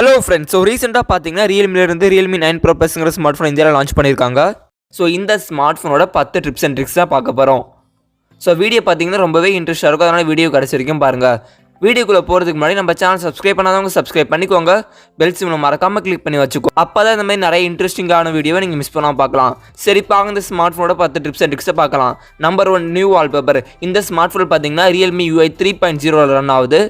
Hello friends, so recently பாத்தீங்கன்னா Realme 9 Pro Plus smart phone இந்தியால launch பண்ணிருக்காங்க. So இந்த ஸ்மார்ட் போனோட 10 டிப்ஸ் அண்ட் ட்ரிக்ஸ் தான் பார்க்க போறோம். சோ வீடியோ பாத்தீங்கன்னா ரொம்பவே இன்ட்ரஸ்டா இருக்கும். அதனால வீடியோ கடைசி வரைக்கும் பாருங்க. வீடியோக்குள்ள போறதுக்கு முன்னாடி நம்ம சேனல் சப்ஸ்கிரைப் பண்ணாதவங்க சப்ஸ்கிரைப் பண்ணிக்கோங்க. பெல் சிம்பலை மறக்காம கிளிக் பண்ணி வச்சுக்கோ. அப்பதான் இந்த மாதிரி நிறைய இன்ட்ரஸ்டிங்கான வீடியோவை நீங்க மிஸ் பண்ணாம பார்க்கலாம். சரி பாருங்க இந்த ஸ்மார்ட் போனோட 10 டிப்ஸ் அண்ட் ட்ரிக்ஸ் பார்க்கலாம். Number 1 new wallpaper. இந்த ஸ்மார்ட் போன் பாத்தீங்கன்னா Realme UI 3.0 ரன் ஆகுது.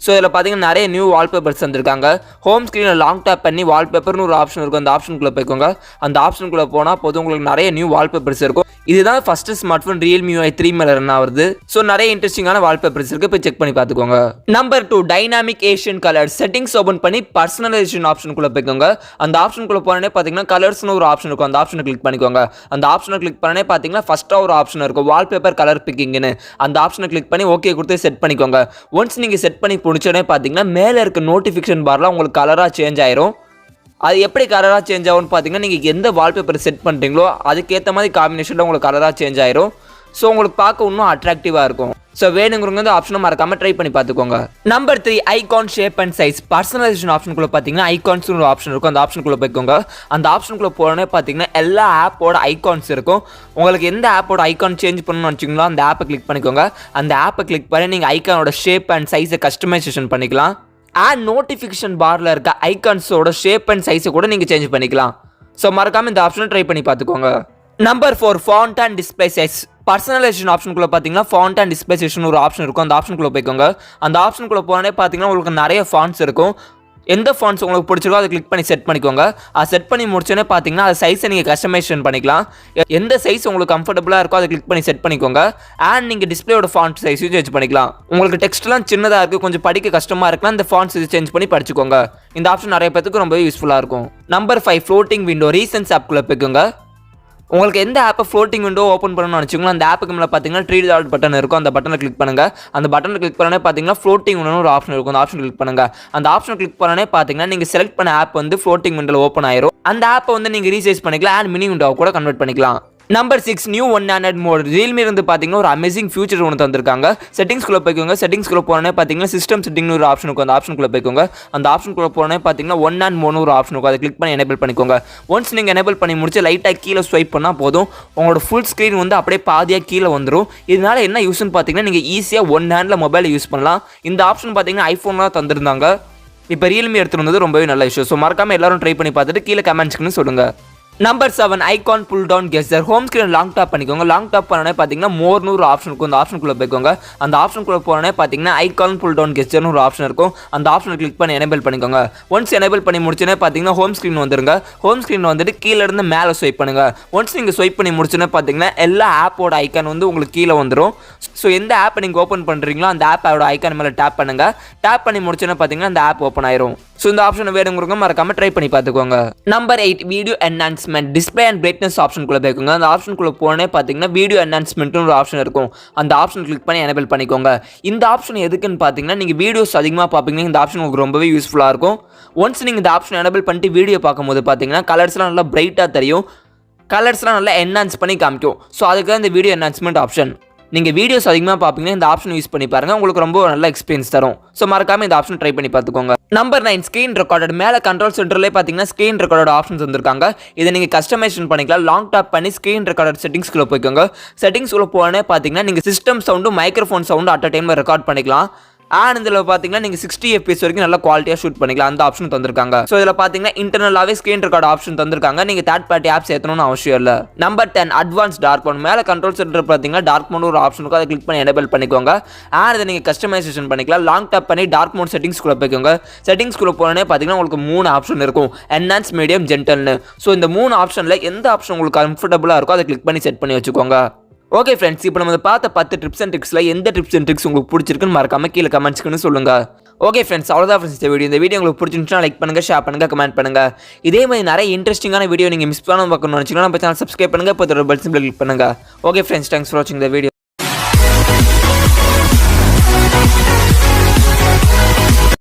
ஸோ இதில் பார்த்தீங்கன்னா நிறைய நியூ வால்பேப்பர்ஸ் வந்திருக்காங்க. ஹோம் ஸ்க்ரீனில் லாங் டேப் பண்ணி வால்பேப்பர்னு ஒரு ஆப்ஷன் இருக்கும். அந்த ஆப்ஷனுக்குள்ளே போய்க்கோங்க. அந்த ஆப்ஷனுக்குள்ளே போனால் போதும் உங்களுக்கு நிறைய நியூ வால்பேப்பர்ஸ் இருக்கும். இதுதான் first smart phone Realme UI 3 மேலே ரன் ஆகுது. ஸோ நிறைய இன்ட்ரெஸ்டிங்கான வால்பேப்பர்ஸ் இருக்குது. போய் செக் பண்ணி பார்த்துக்கோங்க. Number 2 dynamic Asian colours. Settings open பண்ணி பர்சனலைசேஷன் ஆப்ஷனுக்குள்ளே போய்க்கோங்க. அந்த ஆப்ஷனுக்குள்ளே போனே பார்த்தீங்கன்னா கலர்ஸ்னு ஒரு ஆப்ஷன் இருக்கும். அந்த ஆப்ஷனை கிளிக் பண்ணிக்கோங்க. அந்த ஆப்ஷனை கிளிக் பண்ணே பார்த்தீங்கன்னா ஃபஸ்ட்டாக ஒரு ஆப்ஷன் இருக்கும் வால்பேப்பர் கலர் பிக்கிங்னு. அந்த ஆப்ஷனை கிளிக் பண்ணி ஓகே கொடுத்து செட் பண்ணிக்கோங்க. ஒன்ஸ் நீங்கள் செட் பண்ணி முடிச்சோடனே பார்த்தீங்கன்னா மேலே இருக்க நோட்டிஃபிகேஷன் பார்லாம் உங்களுக்கு கலராக சேஞ்ச் ஆயிரும். அது எப்படி கலராக சேஞ்ச் ஆகும்னு பார்த்தீங்கன்னா நீங்கள் எந்த வால்பேப்பர் செட் பண்ணுறீங்களோ அதுக்கேற்ற மாதிரி காம்பினேஷனில் உங்களுக்கு கலராக சேஞ்ச் ஆயிரும். ஸோ உங்களுக்கு பார்க்க இன்னும் அட்ராக்டிவாக இருக்கும். ஸோ வேணுங்கிறவங்க இந்த ஆப்ஷனை மறக்காமல் ட்ரை பண்ணி பார்த்துக்கோங்க. Number 3 icon shape and size. Personalisation ஆப்ஷனுக்குள்ளே பார்த்தீங்கன்னா ஐகான்ஸ் ஒரு ஆப்ஷன் இருக்கும். அந்த ஆப்ஷனுக்குள்ளே போய்க்கோங்க. அந்த ஆப்ஷனுக்குள்ளே போனோடனே பார்த்தீங்கன்னா எல்லா ஆப்போட ஐகான்ஸ் இருக்கும். உங்களுக்கு எந்த ஆப்போட ஐகான் சேஞ்ச் பண்ணணும்னு வச்சிங்களோ அந்த ஆப்பை கிளிக் பண்ணிக்கோங்க. அந்த ஆப்பை கிளிக் பண்ணி நீங்கள் ஐகானோட ஷேப் அண்ட் சைஸை கஸ்டமைசேஷன் பண்ணிக்கலாம். அண்ட் நோட்டிஃபிகேஷன் பார்ல இருக்க ஐகான்ஸோட ஷேப் அண்ட் சைஸை கூட நீங்கள் சேஞ்ச் பண்ணிக்கலாம். ஸோ மறக்காமல் இந்த ஆப்ஷனை ட்ரை பண்ணி பார்த்துக்கோங்க. Number 4 font and display size. Personalisation ஆப்ஷனுக்குள்ளே பார்த்தீங்கன்னா ஃபாண்ட் அண்ட் டிஸ்பிளே சைஸ்னு ஒரு ஆப்ஷன் இருக்கும். அந்த ஆப்ஷனுக்குள்ளே போய்க்கோங்க. அந்த ஆப்ஷனுக்குள்ளே போனே பார்த்தீங்கன்னா உங்களுக்கு நிறைய ஃபாண்ட்ஸ் இருக்கும். எந்த ஃபாண்ட்ஸ் உங்களுக்கு பிடிச்சிருக்கோ அதை கிளிக் பண்ணி செட் பண்ணிக்கோங்க. அதை செட் பண்ணி முடிச்சோன்னே பார்த்தீங்கன்னா அது சைஸை நீங்கள் கஸ்டமைசேஷன் பண்ணிக்கலாம். எந்த சைஸ் உங்களுக்கு கம்ஃபர்டபுளாக இருக்கோ அதை கிளிக் பண்ணி செட் பண்ணிக்கோங்க. அண்ட் நீங்கள் டிஸ்பிளேயோட ஃபாண்ட் சைஸையும் சேஞ்ச் பண்ணிக்கலாம். உங்களுக்கு டெக்ஸ்ட்லாம் சின்னதாக இருக்குது, கொஞ்சம் படிக்க கஷ்டமாக இருக்குன்னா இந்த ஃபாண்ட் சைஸ் சேஞ்ச் பண்ணி படிச்சுக்கோங்க. இந்த ஆப்ஷன் நிறைய பேருக்கு ரொம்பவே யூஸ்ஃபுல்லாக இருக்கும். Number 5 floating window. ரீசன்ஸ் ஆப்குள்ளே போய்க்கோங்க. உங்களுக்கு எந்த ஆப்பை ஃப்ளோட்டிங் விண்டோ ஓப்பன் பண்ணணும்னு நினச்சிங்களோ அந்த ஆப்புக்கு மேலே பார்த்தீங்கன்னா 3 டாட் பட்டன் இருக்கும். அந்த பட்டனை கிளிக் பண்ணுங்கள். அந்த பட்டனை கிளிக் பண்ணனே பார்த்தீங்கன்னா ஃப்ளோட்டிங் விண்டோன்னு ஒரு ஆப்ஷன் இருக்கும். அந்த ஆப்ஷன் கிளிக் பண்ணுங்கள். அந்த ஆப்ஷன் கிளிக் பண்ணனே பார்த்தீங்கன்னா நீங்கள் செலக்ட் பண்ண ஆப் வந்து ஃப்ளோட்டிங் விண்டோவில் ஓப்பன் ஆயிரும். அந்த ஆப்பை வந்து நீங்கள் ரீசைஸ் பண்ணிக்கலாம் அண்ட் மினி விண்டோவை கூட கன்வெர்ட் பண்ணிக்கலாம். Number 6 new 100 mode. Realme இருந்து பார்த்தீங்கன்னா ஒரு அமேசிங் ஃபியூச்சர் ஒன்று தந்திருக்காங்க. செட்டிங்ஸ்குள்ளே போய்க்கோங்க. செட்டிங்ஸ்குள்ளே போனே பார்த்தீங்கன்னா சிஸ்டம் செட்டிங்னு ஒரு ஆப்ஷன் இருக்கும். அந்த ஆப்ஷனுக்குள்ளே போய்க்கோங்க. அந்த ஆப்ஷனுக்குள்ளே போனே பார்த்தீங்கன்னா 100 மோட்னு ஒரு ஆப்ஷன் இருக்கும். அதை கிளிக் பண்ணி எனேபிள் பண்ணிக்கோங்க. ஒன்ஸ் நீங்கள் எனேபிள் பண்ணி முடிச்சு லைட்டாக கீழே ஸ்வைப் பண்ணால் போதும் உங்களோட ஃபுல் ஸ்க்ரீன் வந்து அப்படியே பாதியாக கீழே வந்துடும். இதனால என்ன யூஸ்ன்னு பார்த்தீங்கன்னா நீங்கள் ஈஸியாக ஒன் ஹேண்டில் மொபைலை யூஸ் பண்ணலாம். இந்த ஆப்ஷன் பார்த்தீங்கன்னா ஐஃபோனில் தந்திருந்தாங்க. இப்போ Realme எடுத்துகிட்டு வந்தது ரொம்பவே நல்ல விஷயம். ஸோ மறக்காமல் எல்லாரும் ட்ரை பண்ணி பார்த்துட்டு கீழே கமெண்ட்ஸ்க்குன்னு சொல்லுங்கள். Number 7 icon pull down gesture. Home screen long tap பண்ணிக்கோங்க. லாங் டாப் பண்ணனே பார்த்தீங்கன்னா மோர்னு ஒரு ஆப்ஷன் இருக்கும். அந்த ஆப்ஷனுக்குள்ளே போய்க்கோங்க. அந்த ஆப்ஷனுக்குள்ளே போனே பார்த்தீங்கன்னா ஐகான் புல் டவுன் கெஸ்டர்னு ஒரு ஆப்ஷன் இருக்கும். அந்த ஆப்ஷனை கிளிக் பண்ணி எனேபிள் பண்ணிக்கோங்க. ஒன்ஸ் எனேபிள் பண்ணி முடிச்சோன்னே பார்த்தீங்கன்னா ஹோம் ஸ்க்ரீன் வந்துருங்க. ஹோம் ஸ்க்ரீன் வந்துட்டு கீழே இருந்து மேலே ஸ்வைப் பண்ணுங்க. ஒன்ஸ் நீங்கள் ஸ்வைப் பண்ணி முடிச்சோன்னே பார்த்தீங்கன்னா எல்லா ஆப்போட ஐக்கான் வந்து உங்களுக்கு கீழே வந்துடும். ஸோ எந்த ஆப்பை நீங்கள் ஓப்பன் பண்ணுறீங்களோ அந்த ஆப்போட ஐக்கான் மேலே டேப் பண்ணுங்க. டேப் பண்ணி முடிச்சோன்னே பார்த்தீங்கன்னா அந்த ஆப் ஓப்பன் ஆயிரும். ஸோ இந்த ஆப்ஷனை வேணுங்கிறவங்க மறக்காம ட்ரை பண்ணி பார்த்துக்கோங்க. Number 8 video enhancement. Display and brightness ஆப்ஷனுக்குள்ளே போய்க்கோங்க. அந்த ஆப்ஷனுக்குள்ளே போனே பார்த்தீங்கன்னா வீடியோ என்ஹான்ஸ்மெண்ட்னு ஒரு ஆப்ஷன் இருக்கும். அந்த ஆப்ஷன் கிளிக் பண்ணி எனேபிள் பண்ணிக்கோங்க. இந்த ஆப்ஷன் எதுக்குன்னு பார்த்தீங்கன்னா நீங்கள் வீடியோஸ் அதிகமாக பார்ப்பீங்க. இந்த ஆப்ஷன் உங்களுக்கு ரொம்பவே யூஸ்ஃபுல்லாக இருக்கும். ஒன்ஸ் நீங்கள் இந்த ஆப்ஷன் எனேபிள் பண்ணிட்டு வீடியோ பார்க்கும்போது பார்த்தீங்கன்னா கலர்ஸ்லாம் நல்லா பிரைட்டாக தெரியும். கலர்ஸ்லாம் நல்லா என்ஹான்ஸ் பண்ணி காமிக்கும். ஸோ அதுக்கு தான் இந்த வீடியோ என்ஹான்ஸ்மெண்ட் ஆப்ஷன். நீங்கள் வீடியோஸ் அதிகமாக பார்ப்பீங்கன்னா இந்த ஆப்ஷன் யூஸ் பண்ணி பாருங்கள். உங்களுக்கு ரொம்ப நல்ல எக்ஸ்பீரியன்ஸ் தரும். ஸோ மறக்காமல் இந்த ஆப்ஷன் ட்ரை பண்ணி பார்த்துக்கோங்க. Number 9 screen recorded. மேலே கண்ட்ரோல் சென்டர்லேயே பார்த்தீங்கன்னா ஸ்க்ரீன் ரெக்கார்டட் ஆப்ஷன்ஸ் வந்திருக்காங்க. இதை நீங்கள் கஸ்டமைசேஷன் பண்ணிக்கலாம். லாங் டாப் பண்ணி ஸ்க்ரீன் ரெக்கார்டட் செட்டிங்ஸ்குள்ளே போய்க்கோங்க. செட்டிங்ஸ்குள்ளே போனே பார்த்தீங்கன்னா நீங்கள் system sound microphone sound at a டைமில் ரெக்கார்ட் பண்ணிக்கலாம். அண்ட் இதில் பார்த்தீங்கன்னா நீங்கள் 60 FPS வரைக்கும் நல்ல குவாலிட்டியாக ஷூட் பண்ணிக்கலாம். அந்த ஆப்ஷன் தந்திருக்காங்க. ஸோ இதில் பார்த்தீங்கன்னா இன்டர்னலாகவே ஸ்க்ரீன் ரெக்கார்ட் ஆப்ஷன் தந்திருக்காங்க. நீங்கள் தேர்ட் பார்ட்டி ஆப்ஸ் ஏற்றணும்னு அவசியம் இல்லை. Number 10 advance dark mode. மேலே கண்ட்ரோல் சென்டர் பார்த்தீங்கன்னா டார்க் மோட் ஒரு ஆப்ஷன் இருக்கும். அதை கிளிக் பண்ணி எனேபிள் பண்ணிக்கோங்க. அண்ட் இதை நீங்கள் கஸ்டமைசேஷன் பண்ணிக்கலாம். லாங் டாப் பண்ணி டார்க் மோட் செட்டிங்ஸ்குள்ளே போய்க்கோங்க. செட்டிங்ஸ்குள்ளே போனே பார்த்தீங்கன்னா உங்களுக்கு 3 ஆப்ஷன் இருக்கும். Enhance, medium, ஜென்டல்னு. ஸோ இந்த 3 ஆப்ஷனில் எந்த ஆப்ஷன் உங்களுக்கு கம்ஃபர்டபுளாக இருக்கோ அதை கிளிக் பண்ணி செட் பண்ணி வச்சுக்கோங்க. ஓகே ஃப்ரெண்ட்ஸ், இப்போ நம்ம பார்த்த 10 டிப்ஸ் அண்ட் ட்ரிக்ஸில் எந்த டிப்ஸ் அண்ட் ட்ரிக்ஸ் உங்களுக்கு பிடிச்சிருக்குன்னு மறக்காம கீழே கமெண்ட்ஸ்க்குன்னு சொல்லுங்கள். ஓகே ஃப்ரெண்ட்ஸ், அவ்வளோதான் ஃப்ரெண்ட்ஸ் இந்த வீடியோ உங்களுக்கு பிடிச்சிருந்துச்சுன்னா லைக் பண்ணுங்கள், ஷேர் பண்ணுங்கள், கமெண்ட் பண்ணுங்கள். இதே மாதிரி நிறைய இன்ட்ரெஸ்டிங்கான வீடியோ நீங்கள் மிஸ் பண்ணாமல் பார்க்கணும்னு நினச்சிங்கன்னா நம்ம சேனல் சப்ஸ்கிரைப் பண்ணுங்கள். இப்போ பெல் சிம்பிள் கிளிக் பண்ணுங்கள். ஓகே ஃப்ரெண்ட்ஸ், தேங்க்ஸ் ஃபார் வாட்சிங் த வீடியோ.